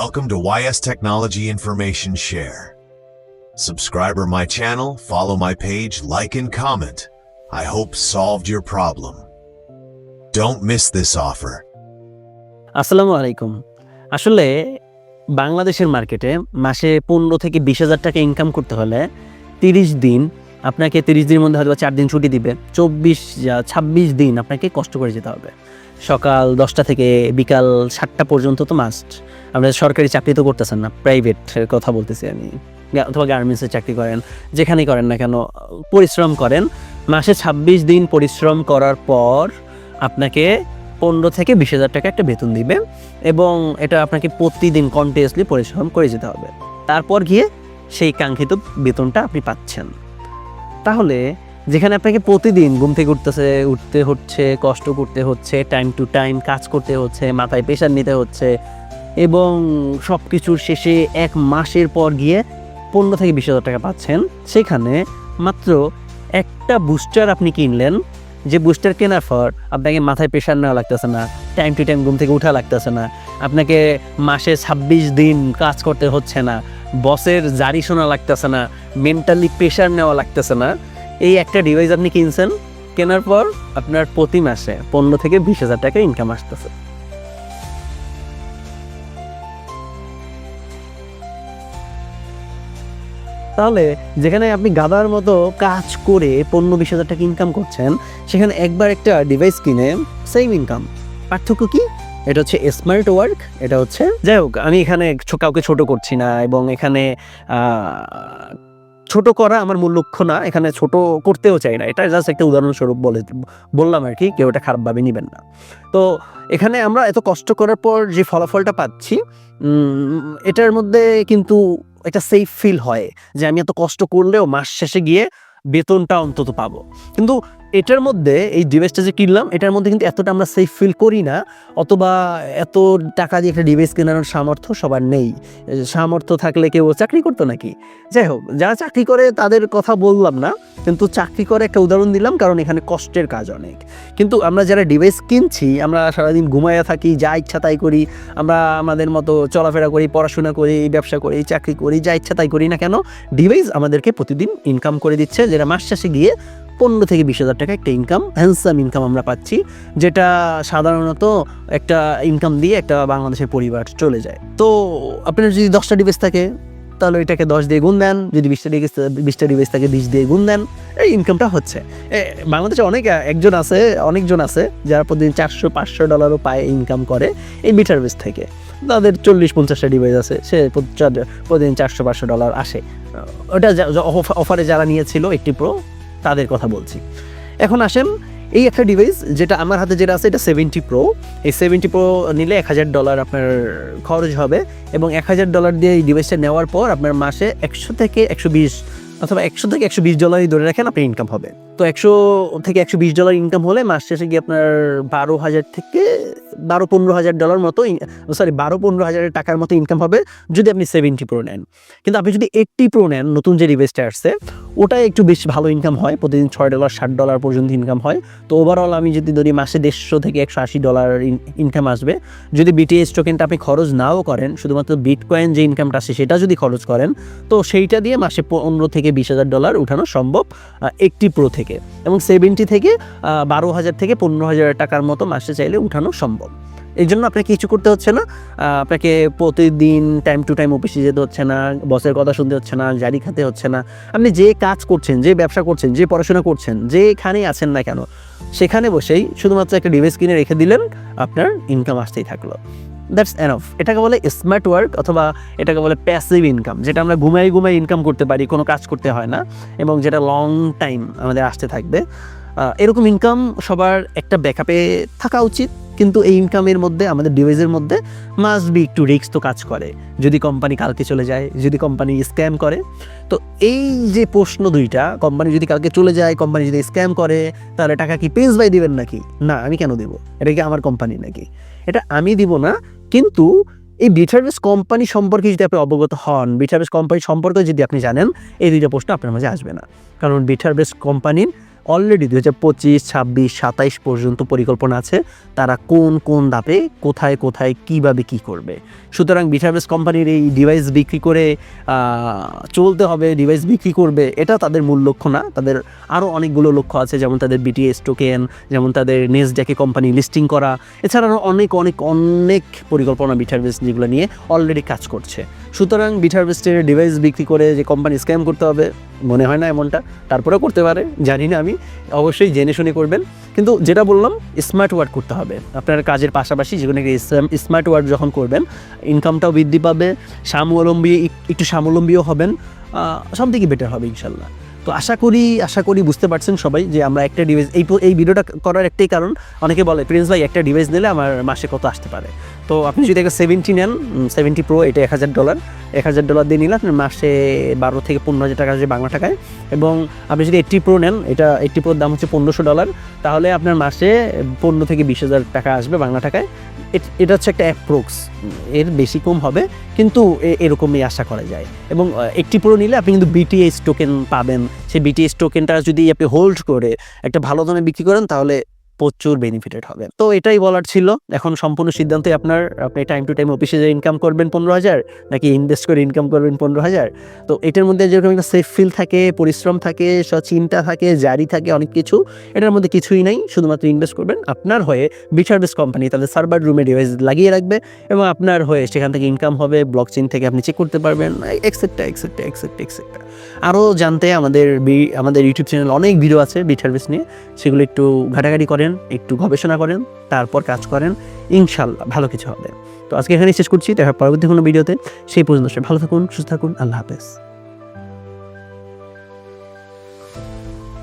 Welcome to YS Technology Information Share. Subscriber my channel, follow my page, like and comment. I hope solved your problem. Don't miss this offer. আসসালামু আলাইকুম। আসলে বাংলাদেশের মার্কেটে মাসে 15 থেকে 20,000 টাকা ইনকাম করতে হলে 30 দিন আপনাকে 30 দিনের মধ্যে হয়তো 4 দিন ছুটি দিবে, 26 দিন আপনাকে কষ্ট করে যেতে হবে। সকাল 10টা থেকে বিকাল 7টা পর্যন্ত তো মাস্ট। আপনারা সরকারি চাকরি তো করতেছেন না, প্রাইভেটের কথা বলতেছি আমি, অথবা গার্মেন্টসে চাকরি করেন, যেখানেই করেন না কেন পরিশ্রম করেন। মাসে 26 দিন পরিশ্রম করার পর আপনাকে 15 থেকে 20,000 টাকা একটা বেতন দিবে এবং এটা আপনাকে প্রতিদিন কন্টিনিউয়াসলি পরিশ্রম করে যেতে হবে। তারপর গিয়ে সেই কাঙ্ক্ষিত বেতনটা আপনি পাচ্ছেন। তাহলে যেখানে আপনাকে প্রতিদিন ঘুম থেকে উঠতে হচ্ছে, কষ্ট করতে হচ্ছে, টাইম টু টাইম কাজ করতে হচ্ছে, মাথায় প্রেশার নিতে হচ্ছে এবং সব কিছুর শেষে 1 মাসের পর গিয়ে 15 থেকে 20,000 টাকা পাচ্ছেন, সেখানে মাত্র একটা বুস্টার আপনি কিনলেন, যে বুস্টার কেনার পর আপনাকে মাথায় প্রেশার নেওয়া লাগতেছে না, টাইম টু টাইম ঘুম থেকে উঠা লাগতেছে না, আপনাকে মাসে 26 দিন কাজ করতে হচ্ছে না, বসের জারি শোনা লাগতেছে না, মেন্টালি প্রেশার নেওয়া লাগতেছে না। এই একটা ডিভাইস আপনি কিনছেন, কেনার পর আপনার প্রতি মাসে 15 থেকে 20,000 টাকা ইনকাম আসতেছে। তাহলে যেখানে আপনি গাধার মতো কাজ করে 15-20,000 টাকা ইনকাম করছেন, সেখানে একবার একটা ডিভাইস কিনে সেম ইনকাম। পার্থক্য কি? এটা হচ্ছে স্মার্ট ওয়ার্ক, এটা হচ্ছে, যাই হোক, আমি এখানে কাউকে ছোট করছি না এবং এখানে ছোট করা আমার মূল লক্ষ্য না, এখানে ছোট করতেও চাই না, এটা জাস্ট একটা উদাহরণস্বরূপ বললাম আর কি, কেউ এটা খারাপভাবে নেবেন না। তো এখানে আমরা এত কষ্ট করার পর যে ফলাফলটা পাচ্ছি, এটার মধ্যে কিন্তু একটা সেফ ফিল হয় যে আমি এত কষ্ট করলেও মাস শেষে গিয়ে বেতনটা অন্তত পাবো। কিন্তু এটার মধ্যে এই ডিভাইসটা যে কিনলাম, এটার মধ্যে কিন্তু এতটা আমরা সেফ ফিল করি না, অথবা এত টাকা দিয়ে একটা ডিভাইস কেনার সামর্থ্য সবার নেই। সামর্থ্য থাকলে কেউ চাকরি করতো নাকি? যাই হোক, যারা চাকরি করে তাদের কথা বললাম না, কিন্তু চাকরি করে একটা উদাহরণ দিলাম, কারণ এখানে কষ্টের কাজ অনেক। কিন্তু আমরা যারা ডিভাইস কিনছি, আমরা সারাদিন ঘুমাইয়া থাকি, যা ইচ্ছা তাই করি, আমরা আমাদের মতো চলাফেরা করি, পড়াশোনা করি, ব্যবসা করি, চাকরি করি, যা ইচ্ছা তাই করি না কেন, ডিভাইস আমাদেরকে প্রতিদিন ইনকাম করে দিচ্ছে, যেটা মাস শেষে গিয়ে 15 থেকে 20,000 টাকা একটা ইনকাম, হ্যান্ডসাম ইনকাম আমরা পাচ্ছি, যেটা সাধারণত একটা ইনকাম দিয়ে একটা বাংলাদেশের পরিবার চলে যায়। তো আপনার যদি 10টা ডিভাইস থাকে, তাহলে এটাকে 10 দিয়ে গুণ দেন, যদি 20টা ডিভাইস থাকে 20 দিয়ে গুণ দেন, এই ইনকামটা হচ্ছে। বাংলাদেশে অনেকজন আছে যারা প্রতিদিন $400-500 পায়, ইনকাম করে এই বিটারবেস থেকে। তাদের 40-50টা ডিভাইস আছে, সে প্রতিদিন $400-500 আসে। ওটা অফারে যারা নিয়েছিল 80 Pro, তাদের কথা বলছি। এখন আসেন, এই একটা ডিভাইস যেটা আমার হাতে যেটা আছে, এটা 70 Pro। এই 70 Pro নিলে $1,000 আপনার খরচ হবে এবং $1,000 দিয়ে এই ডিভাইসটা নেওয়ার পর আপনার মাসে 100 থেকে 120 অথবা $100 থেকে $120 ধরে রাখেন আপনার ইনকাম হবে। তো $100 থেকে $120 ইনকাম হলে মাস শেষে গিয়ে আপনার $12,000 মতো, $15,000 টাকার মতো ইনকাম হবে যদি আপনি 70 Pro নেন। কিন্তু আপনি যদি 80 Pro নেন, নতুন যে ডিভাইসটা আসছে, ওটাই একটু বেশি ভালো ইনকাম হয়, প্রতিদিন $6-60 পর্যন্ত ইনকাম হয়। তো ওভারঅল আমি যদি ধরি মাসে $150 থেকে $180 ইনকাম আসবে। যদি বিটিএস টোকেনটা আপনি খরচ নাও করেন, শুধুমাত্র বিটকয়েন যে ইনকামটা আসে সেটা যদি খরচ করেন, তো সেইটা দিয়ে মাসে $15,000 থেকে $20,000 উঠানো সম্ভব 80 Pro থেকে, এবং 70 থেকে 12,000 থেকে 15,000 টাকার মতো মাসে চাইলে উঠানো সম্ভব। এই জন্য আপনাকে কিছু করতে হচ্ছে না, আপনাকে প্রতিদিন টাইম টু টাইম অফিসে যেতে হচ্ছে না, বসের কথা শুনতে হচ্ছে না, জারি খেতে হচ্ছে না। আপনি যে কাজ করছেন, যে ব্যবসা করছেন, যে পড়াশোনা করছেন, যেখানেই আছেন না কেন, সেখানে বসেই শুধুমাত্র একটা ডিভাইস কিনে রেখে দিলেন, আপনার ইনকাম আসতেই থাকলো। That's enough. এটাকে বলে স্মার্ট ওয়ার্ক, অথবা এটাকে বলে প্যাসিভ ইনকাম, যেটা আমরা ঘুমাই ইনকাম করতে পারি, কোনো কাজ করতে হয় না এবং যেটা লং টাইম আমাদের আসতে থাকবে। এরকম ইনকাম সবার একটা ব্যাকআপে থাকা উচিত। কিন্তু এই ইনকামের মধ্যে, আমাদের ডিভাইসের মধ্যে মাস্ট বি একটু রিস্ক তো কাজ করে। যদি কোম্পানি কালকে চলে যায়, যদি কোম্পানি স্ক্যাম করে, তো এই যে প্রশ্ন দুইটা, কোম্পানি যদি কালকে চলে যায়, কোম্পানি যদি স্ক্যাম করে, তাহলে টাকা কি পেজ বাই দিবেন নাকি? না, আমি কেন দেবো? এটা কি আমার কোম্পানি নাকি? এটা আমি দিব না। কিন্তু এই বিটারবেস কোম্পানি সম্পর্কে যদি আপনি অবগত হন, বিটারবেস কোম্পানি সম্পর্কে যদি আপনি জানেন, এই দুইটা প্রশ্ন আপনার মাঝে আসবে না। কারণ বিটারবেস কোম্পানির অলরেডি 2025, 26, 27 পর্যন্ত পরিকল্পনা আছে তারা কোন কোন ধাপে কোথায় কোথায় কীভাবে কী করবে। সুতরাং বিটারবেস কোম্পানির এই ডিভাইস বিক্রি করে চলতে হবে, ডিভাইস বিক্রি করবে, এটা তাদের মূল লক্ষ্য না। তাদের আরও অনেকগুলো লক্ষ্য আছে, যেমন তাদের বিটিএস টোকেন, যেমন তাদের নেসড্যাকে কোম্পানি লিস্টিং করা, এছাড়াও অনেক অনেক অনেক পরিকল্পনা বিটারবেস যেগুলো নিয়ে অলরেডি কাজ করছে। সুতরাং বিটারবেস্টের ডিভাইস বিক্রি করে যে কোম্পানি স্ক্যাম করতে হবে মনে হয় না এমনটা, তারপরেও করতে পারে, জানি না আমি, অবশ্যই জেনে শুনে করবেন। কিন্তু যেটা বললাম, স্মার্ট ওয়ার্ক করতে হবে আপনার কাজের পাশাপাশি। যেগুলো স্মার্ট ওয়ার্ক যখন করবেন ইনকামটাও বৃদ্ধি পাবে, একটু স্বাবলম্বীও হবেন, সব থেকে বেটার হবে ইনশাল্লাহ। তো আশা করি বুঝতে পারছেন সবাই যে আমরা একটা ডিভাইস, এই ভিডিওটা করার একটাই কারণ, অনেকে বলে প্রিন্স ভাই একটা ডিভাইস নিলে আমার মাসে কত আসতে পারে। তো আপনি যদি একটা 70 নেন, 70 প্রো, এটা $1,000 দিয়ে নিলে আপনার মাসে 12 থেকে 15,000 টাকা আসবে বাংলা টাকায়। এবং আপনি যদি 80 প্রো নেন, এটা 80 প্রোর দাম হচ্ছে $1,500, তাহলে আপনার মাসে 15 থেকে 20,000 টাকা আসবে বাংলা টাকায়। এটা হচ্ছে একটা অ্যাপ্রক্স, এর বেশি কম হবে, কিন্তু এরকমই আশা করা যায়। এবং 80 প্রো নিলে আপনি কিন্তু বিটিএস টোকেন পাবেন। সেই বিটিএস টোকেনটা যদি আপনি হোল্ড করে একটা ভালো দামে বিক্রি করেন তাহলে প্রচুর বেনিফিটেড হবে। তো এটাই বলার ছিল। এখন সম্পূর্ণ সিদ্ধান্তই আপনার। আপনি টাইম টু টাইম অফিসে যে ইনকাম করবেন 15,000, নাকি ইনভেস্ট করে ইনকাম করবেন 15,000। তো এটার মধ্যে যেরকম একটা সেফ ফিল থাকে, পরিশ্রম থাকে, চিন্তা থাকে, জারি থাকে, অনেক কিছু, এটার মধ্যে কিছুই নাই। শুধুমাত্র ইনভেস্ট করবেন, আপনার হয়ে বিটারবেস কোম্পানি তাদের সার্ভার রুমে ডিভাইস লাগিয়ে রাখবে এবং আপনার হয়ে সেখান থেকে ইনকাম হবে, ব্লকচেইন থেকে আপনি চেক করতে পারবেন, এক্সেট্রা। আরও জানতে আমাদের ইউটিউব চ্যানেল অনেক ভিডিও আছে বিটারবেস নিয়ে, সেগুলো একটু ঘাটাঘাটি করেন, একটু গবেষণা করেন, তারপর কাজ করেন, ইনশাল্লাহ ভালো কিছু হবে। তো আজকে এখানেই শেষ করছি, দেখা পরবর্তী কোনো ভিডিওতে। সেই পর্যন্ত ভালো থাকুন, সুস্থ থাকুন, আল্লাহ হাফেজ।